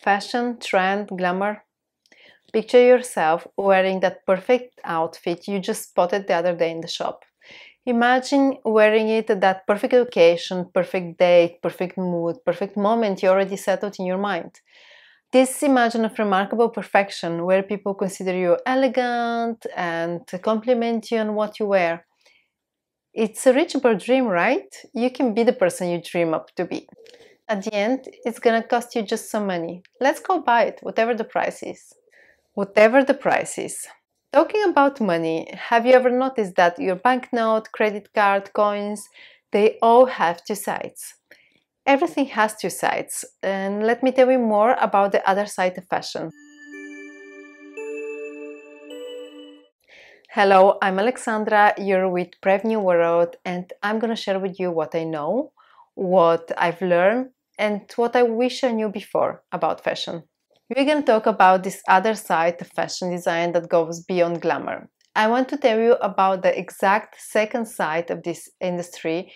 Fashion, trend, glamour. Picture yourself wearing that perfect outfit you just spotted the other day in the shop. Imagine wearing it at that perfect occasion, perfect date, perfect mood, perfect moment you already settled in your mind. This imagine of remarkable perfection where people consider you elegant and compliment you on what you wear. It's a reachable dream, right? You can be the person you dream up to be. At the end, it's gonna cost you just some money. Let's go buy it, whatever the price is. Whatever the price is. Talking about money, have you ever noticed that your banknote, credit card, coins, they all have two sides? Everything has two sides, and let me tell you more about the other side of fashion. Hello, I'm Alexandra, you're with Brave New World, and I'm gonna share with you what I know, what I've learned, and what I wish I knew before about fashion. We're gonna talk about this other side of fashion design that goes beyond glamour. I want to tell you about the exact second side of this industry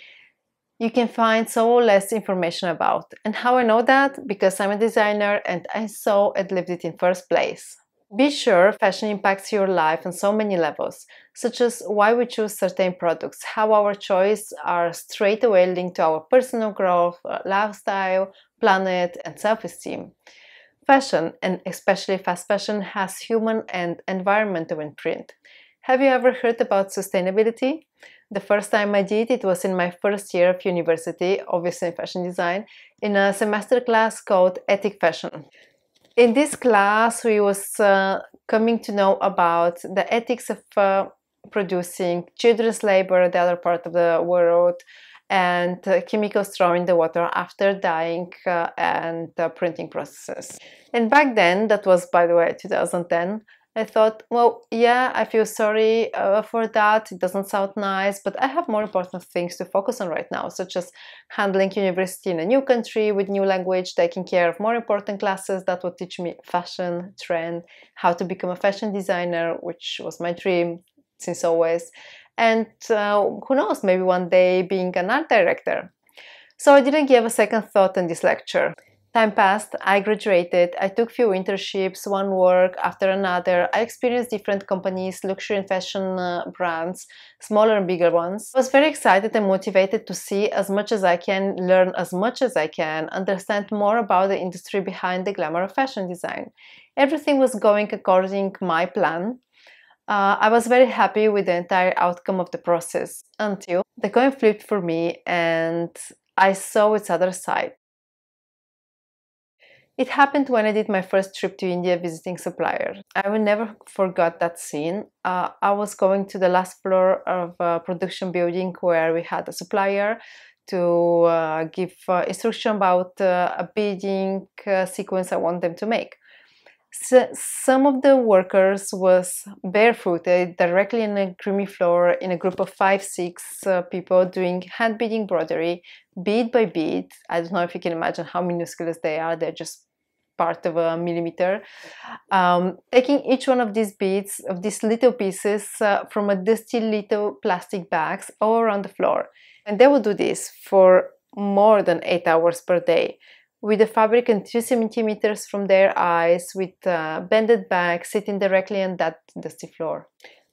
you can find so less information about. And how I know that? Because I'm a designer and I saw and lived it in first place. Be sure fashion impacts your life on so many levels, such as why we choose certain products, how our choices are straight away linked to our personal growth, lifestyle, planet, and self-esteem. Fashion, and especially fast fashion, has human and environmental imprint. Have you ever heard about sustainability? The first time I did, it was in my first year of university, obviously in fashion design, in a semester class called Ethic Fashion. In this class, we was coming to know about the ethics of producing children's labor, the other part of the world, and chemicals thrown in the water after dyeing and printing processes. And back then, that was by the way 2010, I thought, well, yeah, I feel sorry for that, it doesn't sound nice, but I have more important things to focus on right now, such as handling university in a new country with new language, taking care of more important classes that would teach me fashion, trend, how to become a fashion designer, which was my dream since always, and who knows, maybe one day being an art director. So I didn't give a second thought in this lecture. Time passed, I graduated, I took few internships, one work after another, I experienced different companies, luxury and fashion brands, smaller and bigger ones. I was very excited and motivated to see as much as I can, learn as much as I can, understand more about the industry behind the glamour of fashion design. Everything was going according to my plan. I was very happy with the entire outcome of the process until the coin flipped for me and I saw its other side. It happened when I did my first trip to India visiting supplier. I will never forget that scene. I was going to the last floor of a production building where we had a supplier to give instruction about a bidding sequence I want them to make. So, some of the workers was barefooted directly on a creamy floor in a group of 5-6 people doing hand beading embroidery, bead by bead. I don't know if you can imagine how minuscule they are. They're just part of a millimeter. Taking each one of these beads, of these little pieces from a dusty little plastic bags all around the floor. And they would do this for more than 8 hours per day, with the fabric and 2 centimeters from their eyes, with bended back, sitting directly on that dusty floor.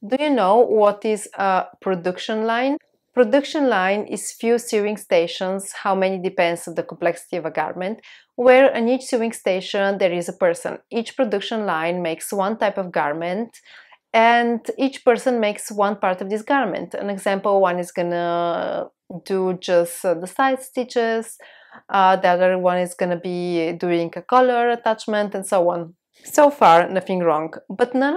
Do you know what is a production line? Production line is few sewing stations, how many depends on the complexity of a garment, where on each sewing station there is a person. Each production line makes one type of garment and each person makes one part of this garment. An example, one is gonna do just the side stitches, the other one is gonna be doing a collar attachment and so on. So far, nothing wrong, but none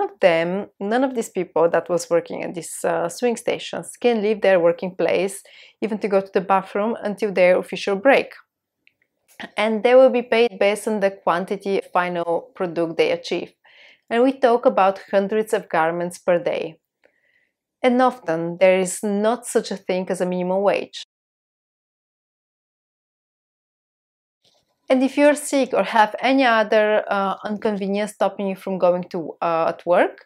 of these people that was working at these sewing stations can leave their working place, even to go to the bathroom, until their official break. And they will be paid based on the quantity of final product they achieve. And we talk about hundreds of garments per day. And often there is not such a thing as a minimum wage. And if you're sick or have any other inconvenience stopping you from going to at work,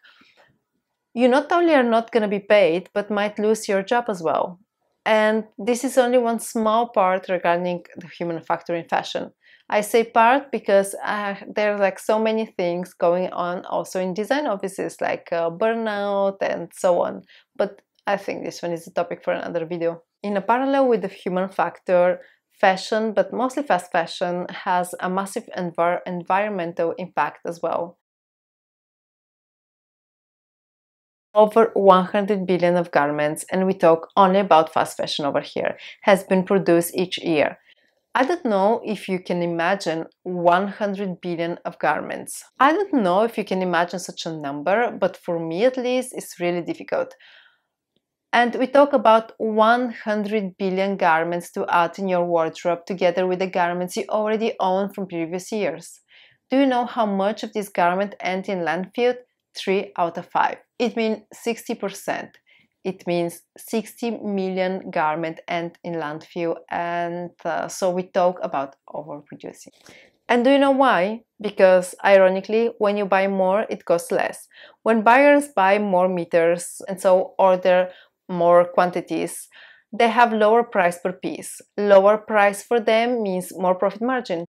you not only are not going to be paid, but might lose your job as well. And this is only one small part regarding the human factor in fashion. I say part because there are like so many things going on also in design offices, like burnout and so on. But I think this one is a topic for another video. In a parallel with the human factor, fashion, but mostly fast fashion, has a massive environmental impact as well. Over 100 billion of garments, and we talk only about fast fashion over here, has been produced each year. I don't know if you can imagine 100 billion of garments. I don't know if you can imagine such a number, but for me at least, it's really difficult. And we talk about 100 billion garments to add in your wardrobe together with the garments you already own from previous years. Do you know how much of this garment end in landfill? 3 out of 5. It means 60%. It means 60 million garments end in landfill, and so we talk about overproducing. And do you know why? Because ironically, when you buy more, it costs less. When buyers buy more meters and so order more quantities, they have lower price per piece. Lower price for them means more profit margin.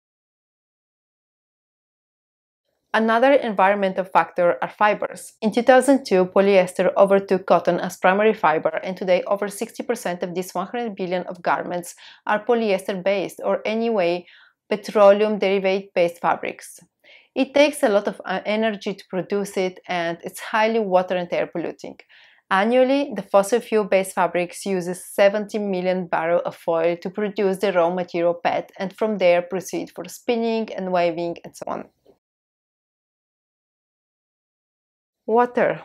Another environmental factor are fibers. In 2002, polyester overtook cotton as primary fiber, and today over 60% of these 100 billion of garments are polyester-based, or anyway, petroleum derivative-based fabrics. It takes a lot of energy to produce it, and it's highly water and air polluting. Annually, the fossil fuel-based fabrics uses 70 million barrels of oil to produce the raw material PET, and from there proceed for spinning and weaving and so on. Water.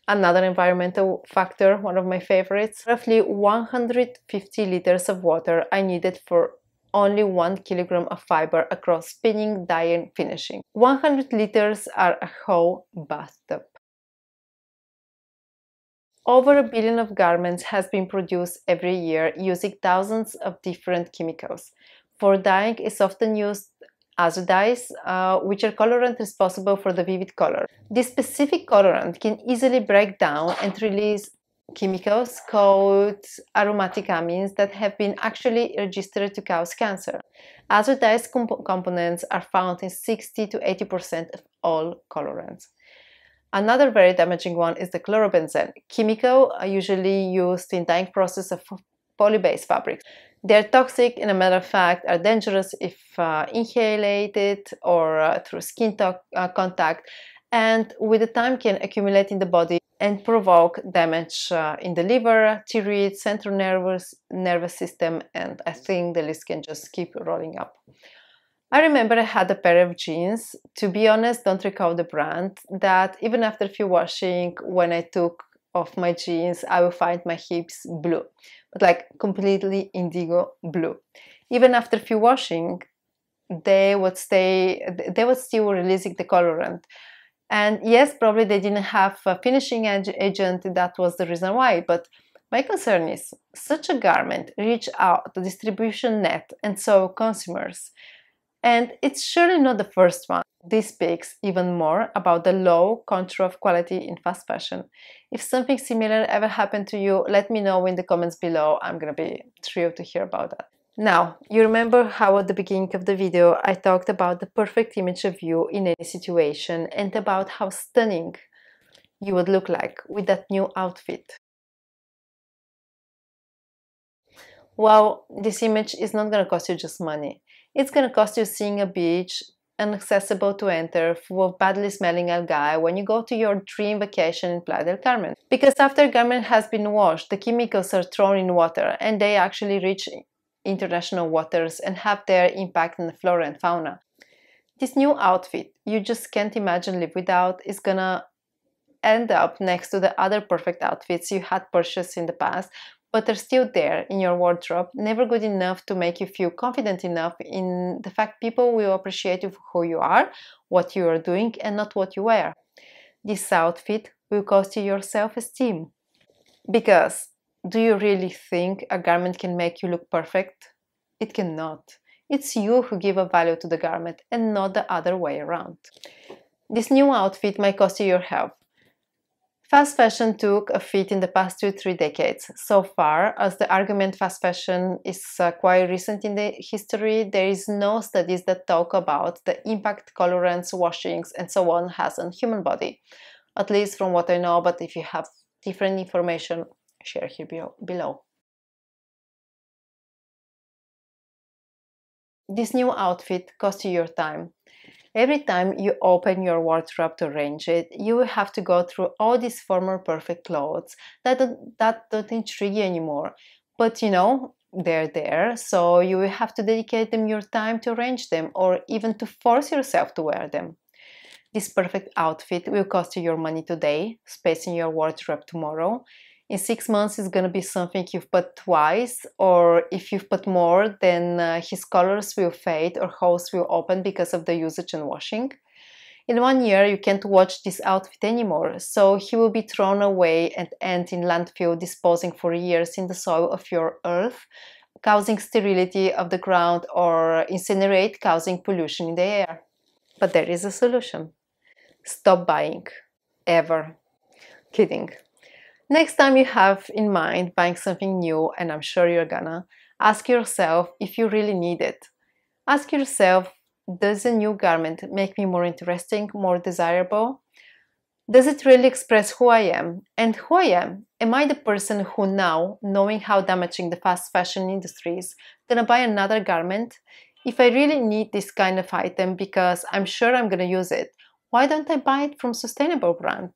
Another environmental factor, one of my favorites. Roughly 150 liters of water are needed for only 1 kilogram of fiber across spinning, dyeing, finishing. 100 liters are a whole bathtub. Over 1 billion of garments has been produced every year using thousands of different chemicals. For dyeing, it's often used azo dyes, which are colorant responsible for the vivid color. This specific colorant can easily break down and release chemicals called aromatic amines that have been actually registered to cause cancer. Azo dyes components are found in 60 to 80% of all colorants. Another very damaging one is the chlorobenzene, chemical usually used in dyeing process of poly-based fabrics. They're toxic, and a matter of fact, are dangerous if inhalated or through skin contact, and with the time can accumulate in the body and provoke damage in the liver, thyroid, central nervous system, and I think the list can just keep rolling up. I remember I had a pair of jeans, to be honest, don't recall the brand, that even after a few washing, when I took off my jeans, I will find my hips blue, but like completely indigo blue. Even after a few washing, they would still releasing the colorant. And yes, probably they didn't have a finishing agent, that was the reason why, but my concern is such a garment reach out to distribution net and so consumers. And it's surely not the first one. This speaks even more about the low control of quality in fast fashion. If something similar ever happened to you, let me know in the comments below. I'm gonna be thrilled to hear about that. Now, you remember how at the beginning of the video I talked about the perfect image of you in any situation and about how stunning you would look like with that new outfit. Well, this image is not gonna cost you just money. It's gonna cost you seeing a beach, inaccessible to enter, full of badly smelling algae when you go to your dream vacation in Playa del Carmen. Because after a garment has been washed, the chemicals are thrown in water and they actually reach international waters and have their impact on the flora and fauna. This new outfit you just can't imagine live without is gonna end up next to the other perfect outfits you had purchased in the past, but are still there in your wardrobe, never good enough to make you feel confident enough in the fact people will appreciate you for who you are, what you are doing, and not what you wear. This outfit will cost you your self-esteem. Because do you really think a garment can make you look perfect? It cannot. It's you who give a value to the garment and not the other way around. This new outfit might cost you your health. Fast fashion took a hit in the past 2-3 decades. So far, as the argument fast fashion is quite recent in the history, there is no studies that talk about the impact colorants, washings, and so on has on human body. At least from what I know, but if you have different information, share here below. This new outfit costs you your time. Every time you open your wardrobe to arrange it, you will have to go through all these former perfect clothes that don't intrigue you anymore. But you know, they're there, so you will have to dedicate them your time to arrange them or even to force yourself to wear them. This perfect outfit will cost you your money today, space in your wardrobe tomorrow. In 6 months, it's going to be something you've put twice, or if you've put more, then his colors will fade or holes will open because of the usage and washing. In 1 year, you can't watch this outfit anymore, so he will be thrown away and end in landfill, disposing for years in the soil of your earth, causing sterility of the ground, or incinerate, causing pollution in the air. But there is a solution. Stop buying. Ever. Kidding. Next time you have in mind buying something new, and I'm sure you're gonna, ask yourself if you really need it. Ask yourself, does a new garment make me more interesting, more desirable? Does it really express who I am? And who I am? Am I the person who now, knowing how damaging the fast fashion industry is, gonna buy another garment? If I really need this kind of item because I'm sure I'm gonna use it, why don't I buy it from sustainable brand?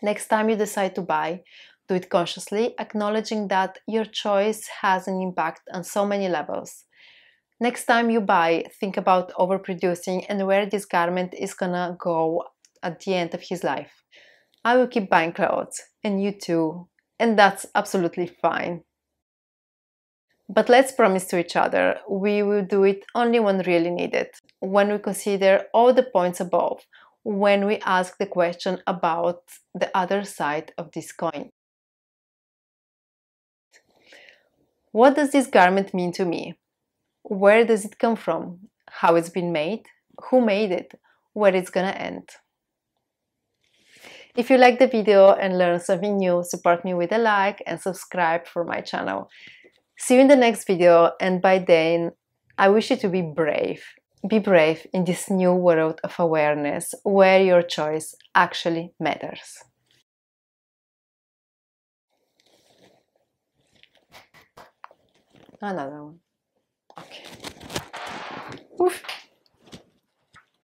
Next time you decide to buy, do it consciously, acknowledging that your choice has an impact on so many levels. Next time you buy, think about overproducing and where this garment is gonna go at the end of his life. I will keep buying clothes, and you too, and that's absolutely fine. But let's promise to each other, we will do it only when really needed, when we consider all the points above, when we ask the question about the other side of this coin. What does this garment mean to me? Where does it come from? How it's been made? Who made it? Where it's gonna end? If you liked the video and learned something new, support me with a like and subscribe for my channel. See you in the next video, and by then, I wish you to be brave. Be brave in this new world of awareness where your choice actually matters. Another one. Okay. Oof.